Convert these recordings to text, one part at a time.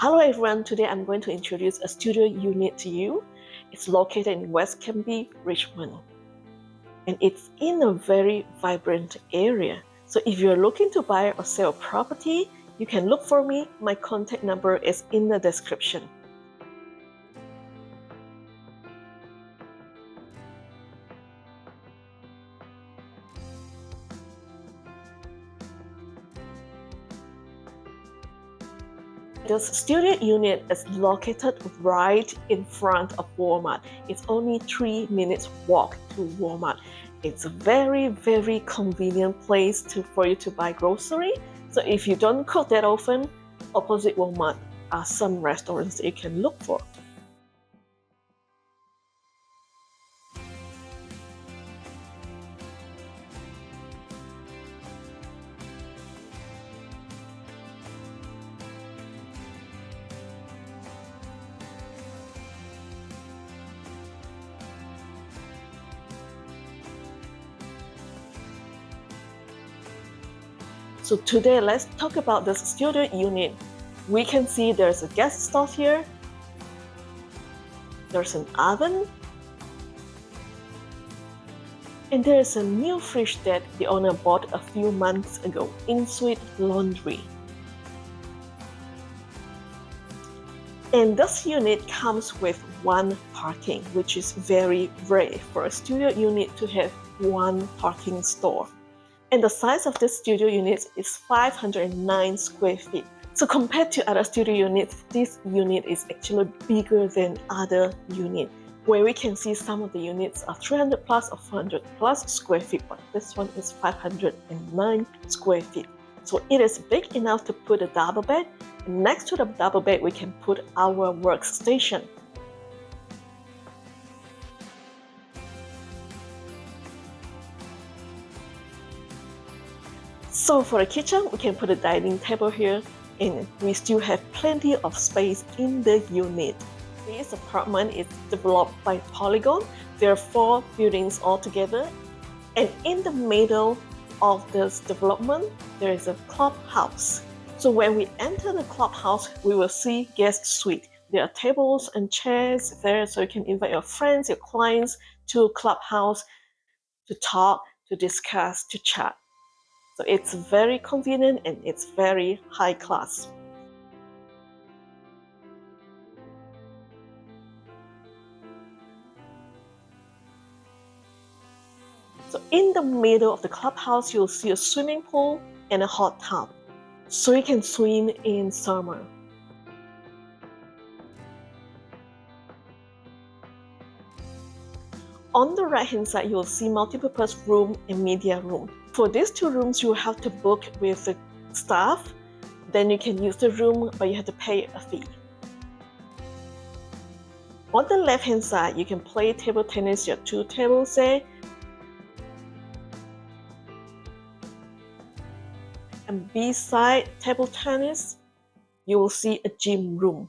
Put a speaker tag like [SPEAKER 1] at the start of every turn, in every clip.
[SPEAKER 1] Hello everyone, today I'm going to introduce a studio unit to you. It's located in West Cambie, Richmond. And it's in a very vibrant area. So if you're looking to buy or sell property, you can look for me. My contact number is in the description. This studio unit is located right in front of Walmart. It's only 3 minutes walk to Walmart. It's a very convenient place for you to buy grocery. So if you don't cook that often, opposite Walmart are some restaurants that you can look for. So today, let's talk about this studio unit. We can see there's a gas stove here. There's an oven. And there's a new fridge that the owner bought a few months ago, in-suite laundry. And this unit comes with one parking, which is very rare for a studio unit to have one parking store. And the size of this studio unit is 509 square feet. So compared to other studio units, this unit is actually bigger than other units, where we can see some of the units are 300 plus or 400 plus square feet, but this one is 509 square feet. So it is big enough to put a double bed, and next to the double bed, we can put our workstation. So for the kitchen, we can put a dining table here, and we still have plenty of space in the unit. This apartment is developed by Polygon. There are 4 buildings altogether, and in the middle of this development, there is a clubhouse. So when we enter the clubhouse, we will see guest suite. There are tables and chairs there, so you can invite your friends, your clients to clubhouse to talk, to discuss, to chat. So it's very convenient and it's very high class. So in the middle of the clubhouse, you'll see a swimming pool and a hot tub. So you can swim in summer. On the right hand side, you'll see multi-purpose room and media room. For these 2 rooms, you have to book with the staff. Then you can use the room, but you have to pay a fee. On the left hand side, you can play table tennis. There are 2 tables there. And beside table tennis, you will see a gym room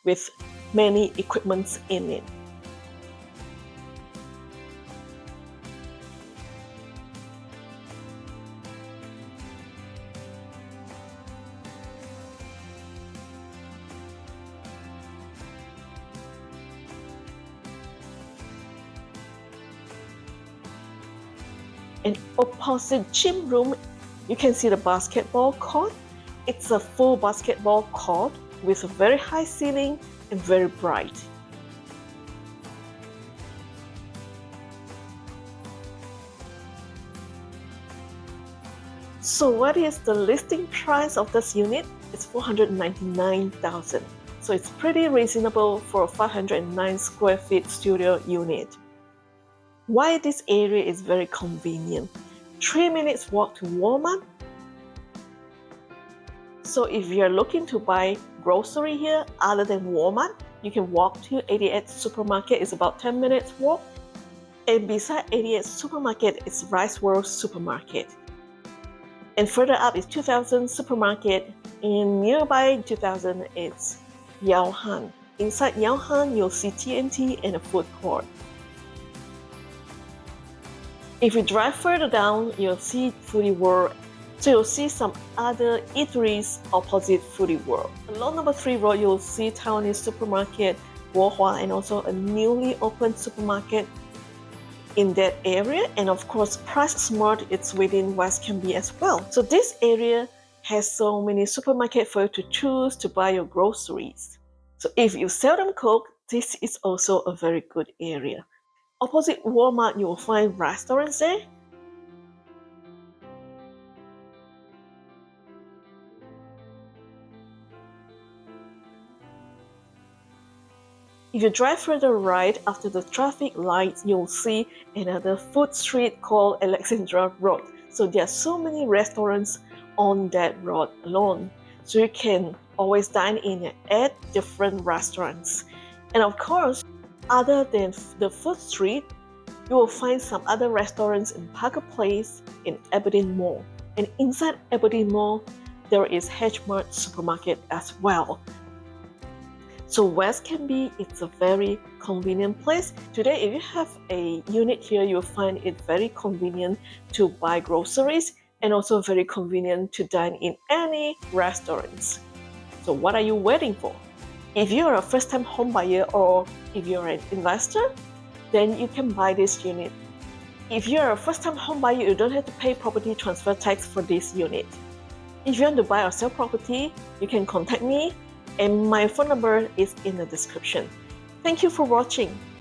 [SPEAKER 1] with many equipments in it. And opposite gym room, you can see the basketball court. It's a full basketball court with a very high ceiling and very bright. So what is the listing price of this unit? It's $499,000. So it's pretty reasonable for a 509 square feet studio unit. Why this area is very convenient. 3 minutes walk to Walmart. So if you're looking to buy grocery here other than Walmart, you can walk to 88 supermarket. It's about 10 minutes walk. And beside 88 supermarket is Rice World supermarket. And further up is 2000 supermarket. And nearby 2000 is Yao Han. Inside Yao Han, you'll see TNT and a food court. If you drive further down, you'll see Foodie World So you'll see some other eateries opposite Foodie World. Along number 3 road, you'll see Taiwanese supermarket, Wohua, and also a newly opened supermarket in that area. And of course, Price Smart, it's within West Cambie as well. So this area has so many supermarkets for you to choose to buy your groceries. So if you seldom cook, this is also a very good area. Opposite Walmart, you will find restaurants there. If you drive further right after the traffic lights, you'll see another food street called Alexandra Road. So there are so many restaurants on that road alone. So you can always dine in at different restaurants. And of course, other than the food street, you will find some other restaurants in Parker Place, in Aberdeen Mall. And inside Aberdeen Mall, there is H-Mart supermarket as well. So West Cambie, it's a very convenient place. Today, if you have a unit here, you'll find it very convenient to buy groceries and also very convenient to dine in any restaurants. So what are you waiting for? If you're a first-time home buyer or if you're an investor, then you can buy this unit. If you're a first-time home buyer, you don't have to pay property transfer tax for this unit. If you want to buy or sell property, you can contact me, and my phone number is in the description. Thank you for watching.